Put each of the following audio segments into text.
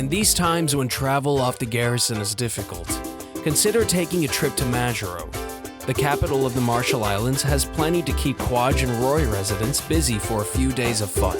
In these times when travel off the garrison is difficult, consider taking a trip to Majuro. The capital of the Marshall Islands has plenty to keep Kwaj and Roy residents busy for a few days of fun.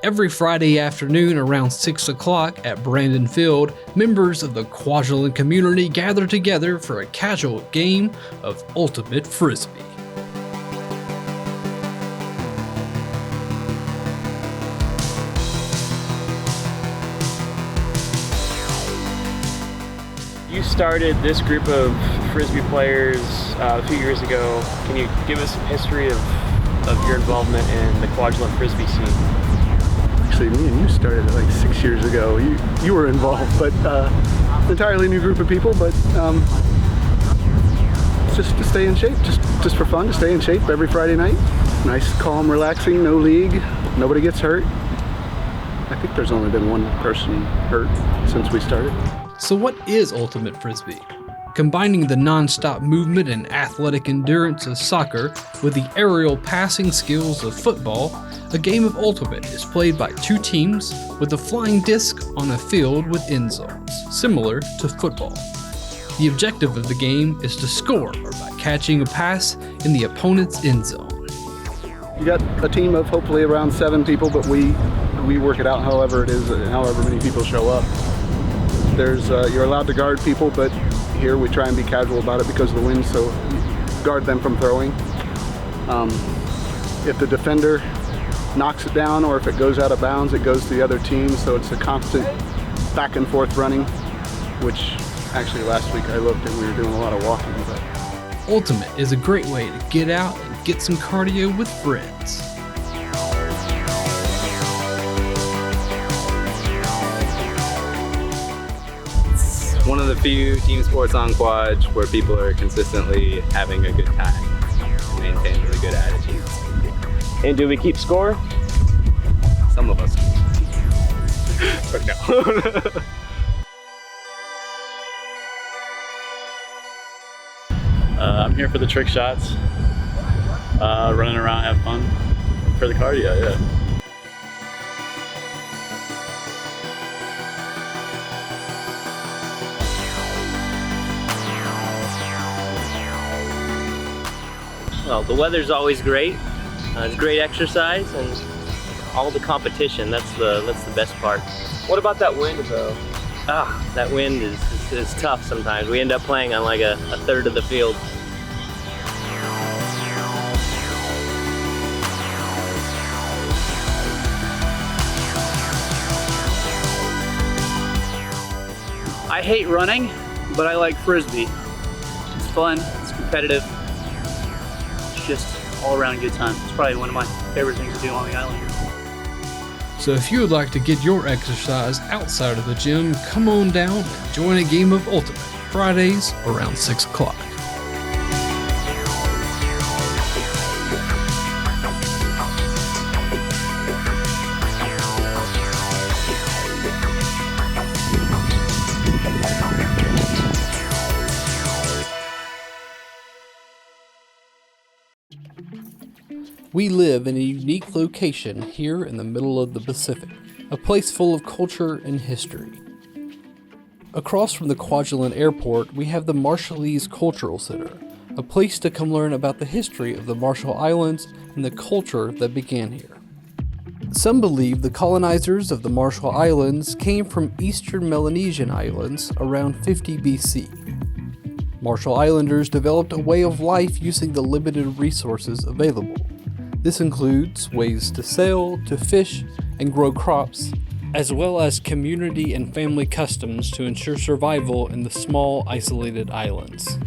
Every Friday afternoon around 6 o'clock at Brandon Field, members of the Kwajalein community gather together for a casual game of Ultimate Frisbee. You started this group of Frisbee players a few years ago. Can you give us some history of your involvement in the Kwajalein Frisbee scene? Actually, me and you started it like 6 years ago. You were involved, but entirely new group of people. But it's just to stay in shape, just for fun, to stay in shape every Friday night. Nice, calm, relaxing, no league, nobody gets hurt. I think there's only been one person hurt since we started. So what is Ultimate Frisbee? Combining the non-stop movement and athletic endurance of soccer with the aerial passing skills of football, a game of Ultimate is played by two teams with a flying disc on a field with end zones, similar to football. The objective of the game is to score by catching a pass in the opponent's end zone. You got a team of hopefully around 7 people, but we work it out however it is, however many people show up. You're allowed to guard people, but here we try and be casual about it because of the wind, so you guard them from throwing. If the defender knocks it down or if it goes out of bounds, it goes to the other team, so it's a constant back and forth running, which actually last week I looked and we were doing a lot of walking. But Ultimate is a great way to get out and get some cardio with friends. One of the few team sports on Kwaj where people are consistently having a good time and maintain really good attitudes. And do we keep score? Some of us. But no. I'm here for the trick shots, running around, have fun, for the cardio, yeah. Well, the weather's always great. It's great exercise and all the competition. That's the best part. What about that wind, though? That wind is tough sometimes. We end up playing on like a third of the field. I hate running, but I like Frisbee. It's fun, it's competitive. it's just all around a good time. It's probably one of my favorite things to do on the island here. So if you would like to get your exercise outside of the gym, come on down and join a game of Ultimate, Fridays around 6 o'clock. We live in a unique location here in the middle of the Pacific, a place full of culture and history. Across from the Kwaj Airport, we have the Marshallese Cultural Center, a place to come learn about the history of the Marshall Islands and the culture that began here. Some believe the colonizers of the Marshall Islands came from eastern Melanesian islands around 50 BC. Marshall Islanders developed a way of life using the limited resources available. This includes ways to sail, to fish, and grow crops, as well as community and family customs to ensure survival in the small, isolated islands.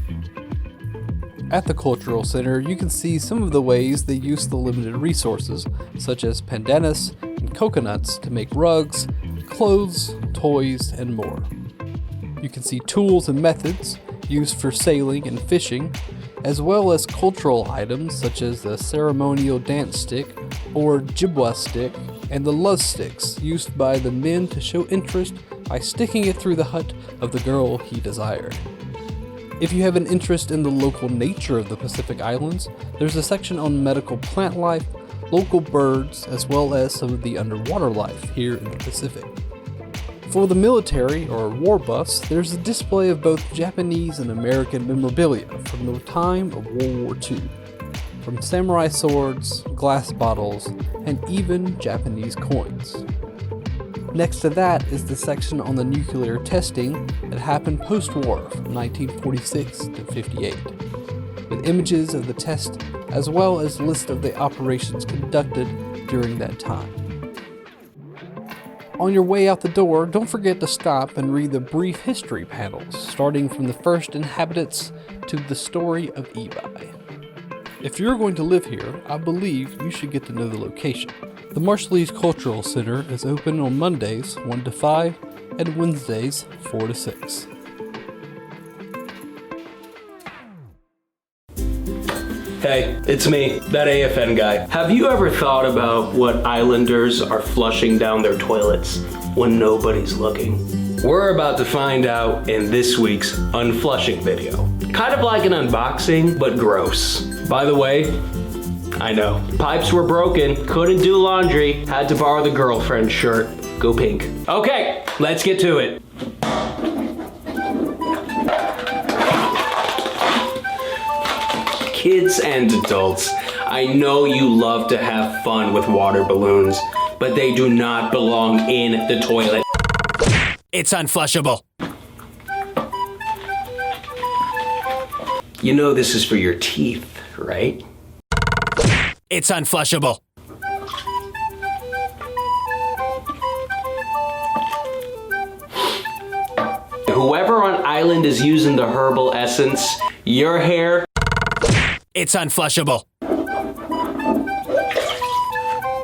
At the Cultural Center, you can see some of the ways they use the limited resources, such as pandanus and coconuts, to make rugs, clothes, toys, and more. You can see tools and methods used for sailing and fishing, as well as cultural items such as the ceremonial dance stick or jibwa stick and the love sticks used by the men to show interest by sticking it through the hut of the girl he desired. If you have an interest in the local nature of the Pacific Islands, there's a section on medical plant life, local birds, as well as some of the underwater life here in the Pacific. For the military or war buffs, there's a display of both Japanese and American memorabilia from the time of World War II, from samurai swords, glass bottles, and even Japanese coins. Next to that is the section on the nuclear testing that happened post-war from 1946 to 58, with images of the test as well as a list of the operations conducted during that time. On your way out the door, don't forget to stop and read the brief history panels, starting from the first inhabitants to the story of Ebi. If you're going to live here, I believe you should get to know the location. The Marshallese Cultural Center is open on Mondays 1 to 5 and Wednesdays 4 to 6. Hey, it's me, that AFN guy. Have you ever thought about what islanders are flushing down their toilets when nobody's looking? We're about to find out in this week's unflushing video. Kind of like an unboxing, but gross. By the way, I know, pipes were broken, couldn't do laundry, had to borrow the girlfriend's shirt. Go pink. Okay, let's get to it. Kids and adults, I know you love to have fun with water balloons, but they do not belong in the toilet. It's unflushable. You know this is for your teeth, right? It's unflushable. Whoever on island is using the herbal essence, your hair, it's unflushable.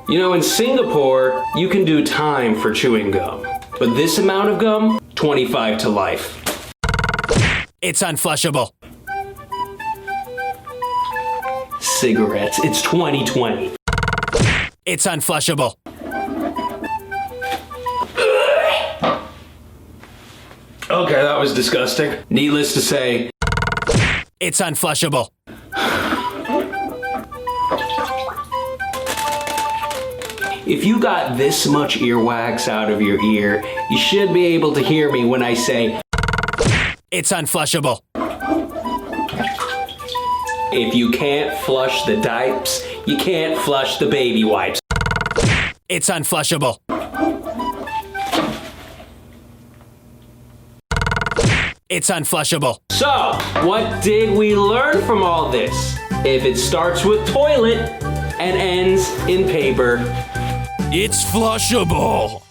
You know, in Singapore, you can do time for chewing gum. But this amount of gum, 25 to life. It's unflushable. Cigarettes, it's 2020. It's unflushable. Okay, that was disgusting. Needless to say, it's unflushable. If you got this much earwax out of your ear, you should be able to hear me when I say, it's unflushable. If you can't flush the diapers, you can't flush the baby wipes. It's unflushable. It's unflushable. So, what did we learn from all this? If it starts with toilet and ends in paper, it's flushable.